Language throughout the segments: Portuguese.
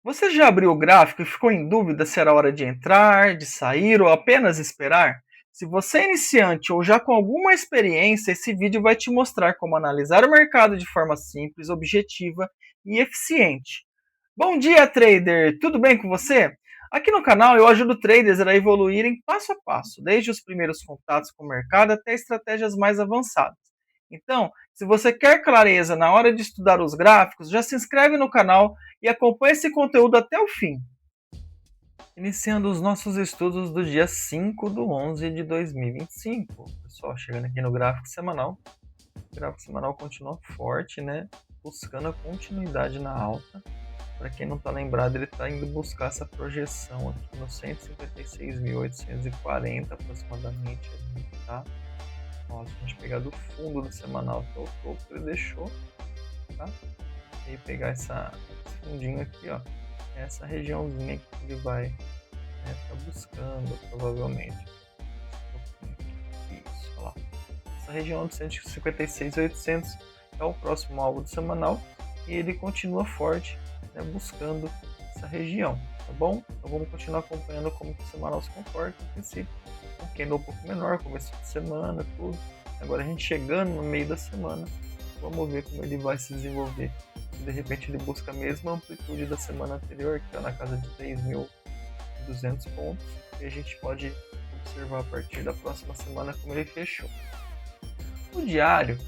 Você já abriu o gráfico e ficou em dúvida se era hora de entrar, de sair ou apenas esperar? Se você é iniciante ou já com alguma experiência, esse vídeo vai te mostrar como analisar o mercado de forma simples, objetiva e eficiente. Bom dia, trader! Tudo bem com você? Aqui no canal eu ajudo traders a evoluírem passo a passo, desde os primeiros contatos com o mercado até estratégias mais avançadas. Então, se você quer clareza na hora de estudar os gráficos, já se inscreve no canal e acompanhe esse conteúdo até o fim. Iniciando os nossos estudos do dia 5 de 11 de 2025. Pessoal, chegando aqui no gráfico semanal. O gráfico semanal continua forte, né? Buscando a continuidade na alta. Para quem não está lembrado, ele está indo buscar essa projeção aqui no 156.840 aproximadamente. Tá? Ó, se a gente pegar do fundo do semanal até o topo, ele deixou. Tá? E aí pegar esse fundinho aqui, ó, essa regiãozinha que ele vai tá buscando provavelmente. Isso, olha lá. Essa região de 156.800 é o próximo alvo do semanal e ele continua forte, né, buscando essa região, tá bom? Então vamos continuar acompanhando como que o semanal se comporta, no princípio, um candle um pouco menor, começo de semana, tudo. Agora a gente chegando no meio da semana, vamos ver como ele vai se desenvolver. De repente ele busca a mesma amplitude da semana anterior, que está na casa de 3.200 pontos, e a gente pode observar a partir da próxima semana como ele fechou. O diário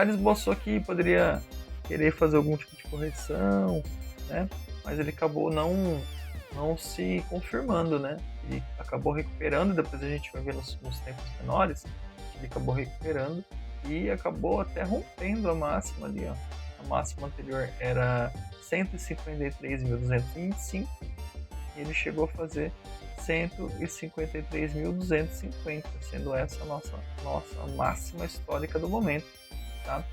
esboçou que poderia querer fazer algum tipo de correção, né? Mas ele acabou não se confirmando, né? Ele acabou recuperando, depois a gente vai ver nos tempos menores, ele acabou recuperando e acabou até rompendo a máxima ali, ó. A máxima anterior era 153.225 e ele chegou a fazer 153.250, sendo essa a nossa máxima histórica do momento, tá?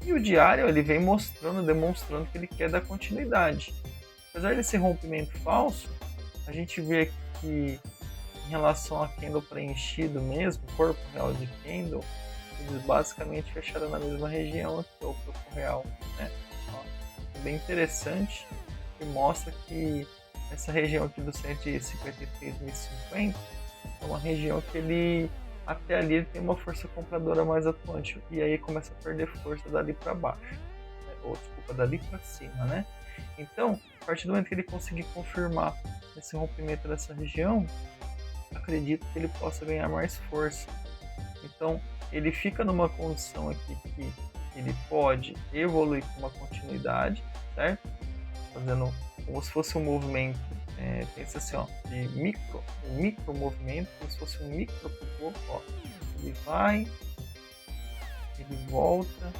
E o diário ele vem demonstrando que ele quer dar continuidade. Apesar desse rompimento falso, a gente vê que em relação a candle preenchido mesmo, corpo real de candle, eles basicamente fecharam na mesma região que o corpo real, né? Ó, é bem interessante e mostra que essa região aqui do 153.050 é uma região que ele até ali ele tem uma força compradora mais atuante e aí começa a perder força dali para baixo, né? Ou desculpa, dali para cima, né? Então, a partir do momento que ele conseguir confirmar esse rompimento dessa região, acredito que ele possa ganhar mais força. Então, ele fica numa condição aqui que ele pode evoluir com uma continuidade, certo? Fazendo como se fosse um movimento, pensa assim, ó, de um micro movimento, como se fosse um micro pivô, ó. Ele vai, ele volta,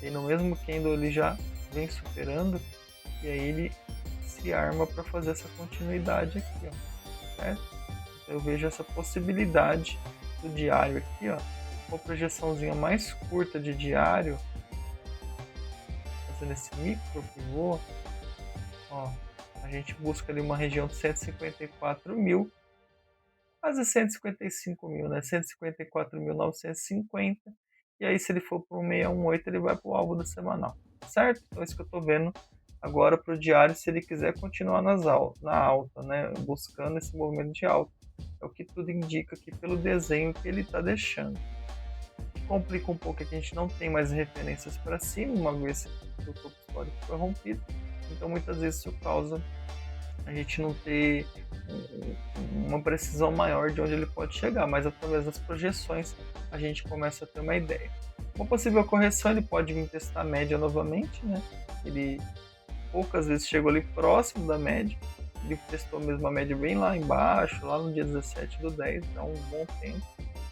e no mesmo candle ele já vem superando, e aí ele se arma para fazer essa continuidade aqui, ó, certo? Então eu vejo essa possibilidade do diário aqui, ó, uma projeçãozinha mais curta de diário, fazendo esse micro pivô, ó, a gente busca ali uma região de 154 mil, quase 155 mil, né? 154.950. E aí, se ele for para o 618, ele vai para o alvo do semanal, certo? Então, é isso que eu estou vendo agora para o diário, se ele quiser continuar na alta, né? Buscando esse movimento de alta. É o que tudo indica aqui pelo desenho que ele está deixando. Complica um pouco que a gente não tem mais referências para cima, uma vez que o topo histórico foi rompido. Então, muitas vezes isso causa a gente não ter uma precisão maior de onde ele pode chegar, mas através das projeções a gente começa a ter uma ideia. Uma possível correção, ele pode vir testar a média novamente, né? Ele poucas vezes chegou ali próximo da média, ele testou mesmo a média bem lá embaixo, lá no dia 17/10, dá um bom tempo,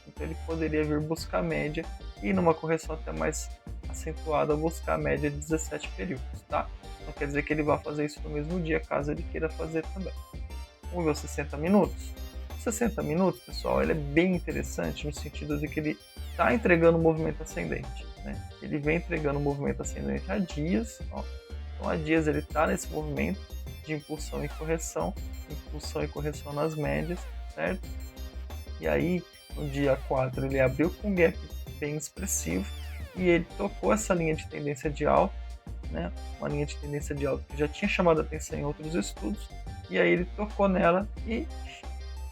então ele poderia vir buscar a média e numa correção até mais acentuada buscar a média de 17 períodos, tá? Não quer dizer que ele vá fazer isso no mesmo dia, caso ele queira fazer também. Vamos ver os 60 minutos? 60 minutos, pessoal, ele é bem interessante no sentido de que ele está entregando um movimento ascendente, né? Ele vem entregando um movimento ascendente há dias, ó. Então há dias ele está nesse movimento de impulsão e correção nas médias, certo? E aí, no dia 4, ele abriu com um gap bem expressivo e ele tocou essa linha de tendência de alta né? Uma linha de tendência de alta que já tinha chamado a atenção em outros estudos, e aí ele tocou nela e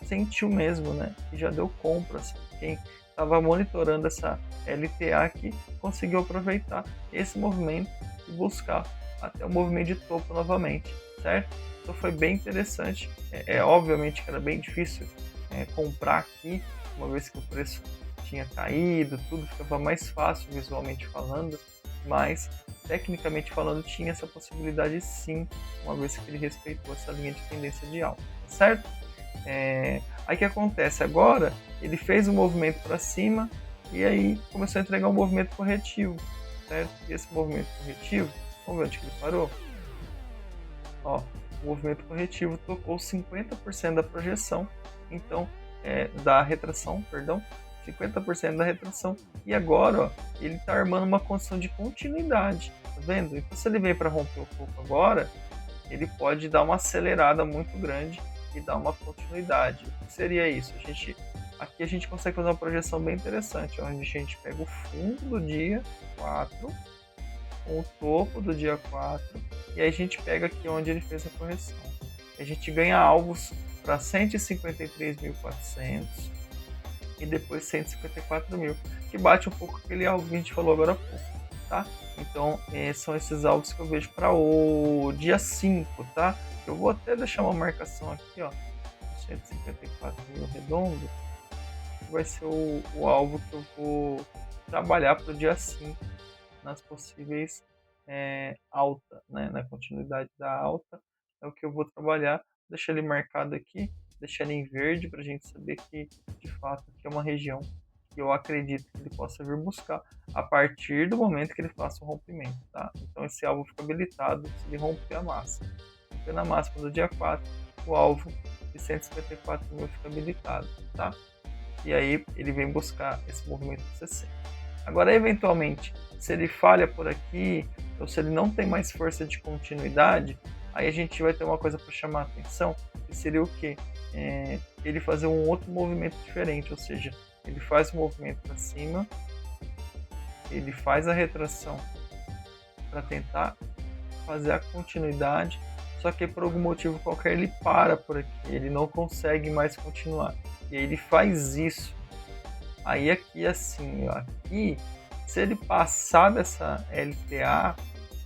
sentiu mesmo, né? E já deu compras. Quem estava monitorando essa LTA aqui conseguiu aproveitar esse movimento e buscar até o movimento de topo novamente, certo? Então foi bem interessante. Obviamente que era bem difícil comprar aqui, uma vez que o preço tinha caído, tudo ficava mais fácil visualmente falando, mas tecnicamente falando tinha essa possibilidade sim, uma vez que ele respeitou essa linha de tendência de alta, certo? Aí que acontece agora, ele fez um movimento para cima e aí começou a entregar um movimento corretivo, certo? E esse movimento corretivo, vamos ver onde que ele parou? Ó, o movimento corretivo tocou 50% da projeção, então da retração, perdão, 50% da retração. E agora, ó, ele está armando uma condição de continuidade, tá vendo? Então se ele vem para romper o topo agora, ele pode dar uma acelerada muito grande e dar uma continuidade. O que seria isso? Aqui a gente consegue fazer uma projeção bem interessante, onde a gente pega o fundo do dia 4, com o topo do dia 4, e aí a gente pega aqui onde ele fez a correção. A gente ganha alvos para 153.400 e depois 154.000, que bate um pouco aquele alvo que a gente falou agora há pouco, tá? Então, são esses alvos que eu vejo para o dia 5, tá? Eu vou até deixar uma marcação aqui, ó, 154.000 redondo, que vai ser o alvo que eu vou trabalhar para o dia 5, nas possíveis alta, né? Na continuidade da alta, é o que eu vou trabalhar. Deixar ele marcado aqui, deixar ele em verde para a gente saber que, de fato, aqui é uma região que eu acredito que ele possa vir buscar a partir do momento que ele faça o rompimento, tá? Então esse alvo fica habilitado se ele romper a máxima. Rompendo a máxima do dia 4, o alvo de 154.000 fica habilitado, tá? E aí ele vem buscar esse movimento de 60. Agora, eventualmente, se ele falha por aqui, ou se ele não tem mais força de continuidade, aí a gente vai ter uma coisa para chamar a atenção, que seria o quê? Ele fazer um outro movimento diferente, ou seja, ele faz o movimento para cima, ele faz a retração para tentar fazer a continuidade, só que por algum motivo qualquer ele para por aqui, ele não consegue mais continuar. E aí ele faz isso. Aí aqui assim, ó, aqui, se ele passar dessa LTA,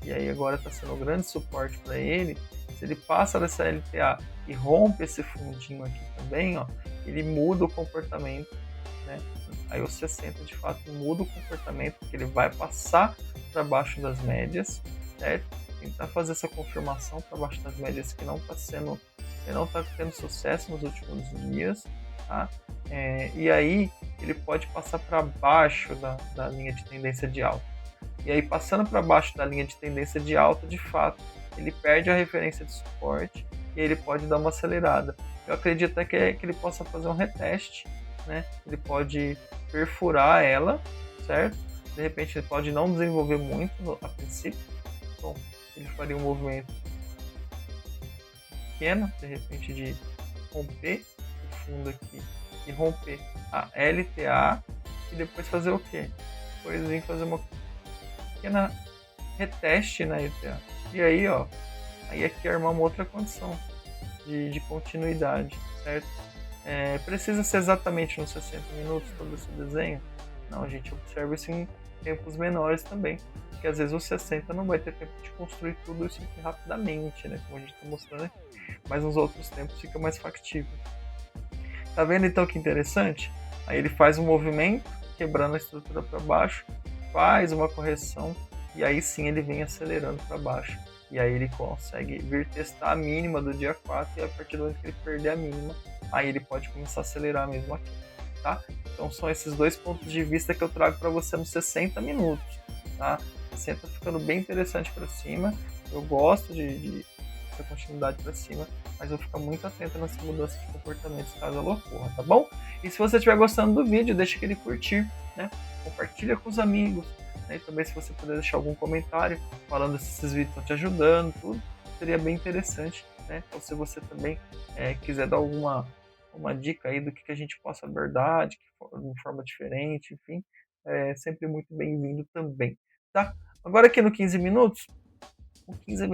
e aí agora está sendo um grande suporte para ele, se ele passa dessa LTA e rompe esse fundinho aqui também, ó, ele muda o comportamento, né? Aí o 60 de fato muda o comportamento, porque ele vai passar para baixo das médias, certo? Tentar fazer essa confirmação para baixo das médias que não está tendo sucesso nos últimos dias, tá? E aí ele pode passar para baixo da linha de tendência de alta. E aí passando para baixo da linha de tendência de alta, de fato, ele perde a referência de suporte e ele pode dar uma acelerada. Eu acredito até que ele possa fazer um reteste, né? Ele pode perfurar ela, certo? De repente ele pode não desenvolver muito a princípio, então ele faria um movimento pequeno, de repente de romper o fundo aqui e romper a LTA e depois fazer o quê? Depois vir fazer uma pequena reteste na LTA. E aí, ó, aí aqui armar uma outra condição de continuidade, certo? Precisa ser exatamente nos 60 minutos todo esse desenho? Não, a gente observa isso em tempos menores também, porque às vezes o 60 não vai ter tempo de construir tudo isso aqui rapidamente, né? Como a gente está mostrando aqui. Mas nos outros tempos fica mais factível. Tá vendo então que interessante? Aí ele faz um movimento, quebrando a estrutura para baixo, faz uma correção e aí sim ele vem acelerando para baixo. E aí ele consegue vir testar a mínima do dia 4 e a partir do momento que ele perder a mínima, aí ele pode começar a acelerar mesmo aqui, tá? Então são esses dois pontos de vista que eu trago para você nos 60 minutos, tá? 60 ficando bem interessante para cima. Eu gosto de essa continuidade para cima, mas eu vou ficar muito atento nessa mudança de comportamento caso ela ocorra, tá bom? E se você estiver gostando do vídeo, deixa aquele curtir, né? Compartilha com os amigos, né? E também se você puder deixar algum comentário falando se esses vídeos estão te ajudando, tudo, seria bem interessante, né? Então se você também quiser dar uma dica aí do que a gente possa abordar de forma diferente, enfim, é sempre muito bem-vindo também, tá? Agora aqui no 15 minutos, O 15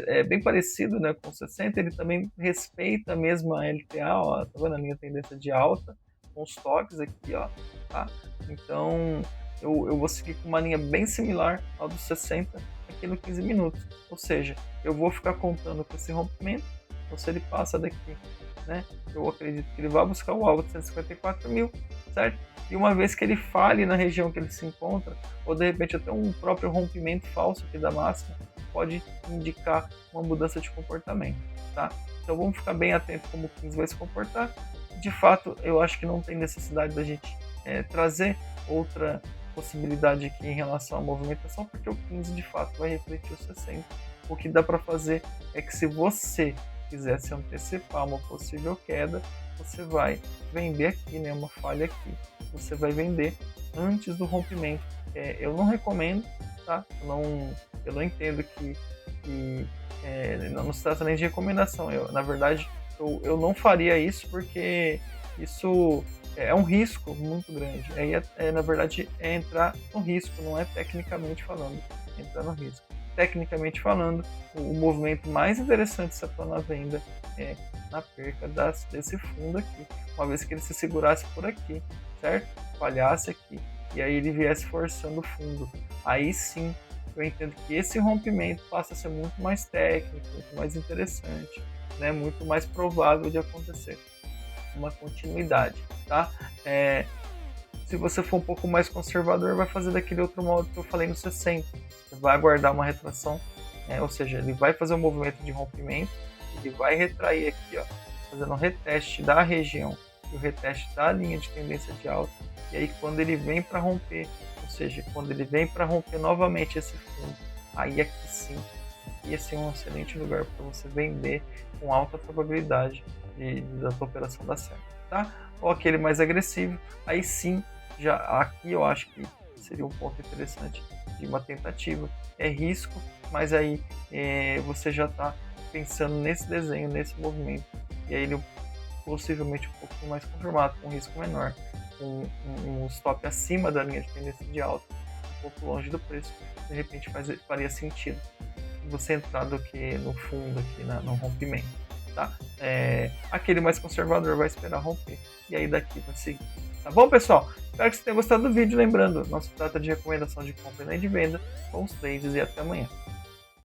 é bem parecido, né, com o 60, ele também respeita mesmo a LTA, ó, tá vendo a linha tendência de alta, com os toques aqui, ó, tá? Então, eu vou seguir com uma linha bem similar ao do 60 aqui no 15 minutos. Ou seja, eu vou ficar contando com esse rompimento, então se ele passa daqui, né, eu acredito que ele vai buscar o alvo de 154 mil, certo? E uma vez que ele fale na região que ele se encontra, ou de repente até um próprio rompimento falso aqui da máxima, pode indicar uma mudança de comportamento, tá? Então vamos ficar bem atento como o 15 vai se comportar. De fato, eu acho que não tem necessidade da gente trazer outra possibilidade aqui em relação à movimentação, porque o 15 de fato vai refletir o 60. O que dá para fazer é que se você quiser se antecipar uma possível queda, você vai vender aqui, né, uma falha aqui, você vai vender antes do rompimento. Eu não recomendo, tá? Eu não entendo que não se trata nem de recomendação. Na verdade, eu não faria isso porque isso é um risco muito grande. Aí, na verdade, é entrar no risco, não é tecnicamente falando, entrar no risco. Tecnicamente falando, o movimento mais interessante se atuar na venda é na perca desse fundo aqui. Uma vez que ele se segurasse por aqui, certo? Falhasse aqui, e aí ele viesse forçando o fundo. Aí sim, eu entendo que esse rompimento passa a ser muito mais técnico, muito mais interessante, né? Muito mais provável de acontecer. Uma continuidade, tá? Se você for um pouco mais conservador, vai fazer daquele outro modo que eu falei no 60. Você vai aguardar uma retração, ou seja, ele vai fazer um movimento de rompimento, ele vai retrair aqui, ó, fazendo um reteste da região e o reteste da linha de tendência de alta. E aí quando ele vem para romper, ou seja, quando ele vem para romper novamente esse fundo, aí aqui sim, ia ser um excelente lugar para você vender com alta probabilidade da sua operação dar certo, tá? Ou aquele mais agressivo, aí sim, já aqui eu acho que seria um ponto interessante de uma tentativa. É risco, mas aí você já está pensando nesse desenho, nesse movimento, e aí ele possivelmente um pouquinho mais confirmado, com um risco menor, com um stop acima da linha de tendência de alta, um pouco longe do preço, de repente faria sentido você entrar do que no fundo aqui, no rompimento, tá? Aquele mais conservador vai esperar romper, e aí daqui vai seguir. Tá bom, pessoal? Espero que você tenha gostado do vídeo. Lembrando, não se trata de recomendação de compra nem de venda. Bons trades e até amanhã.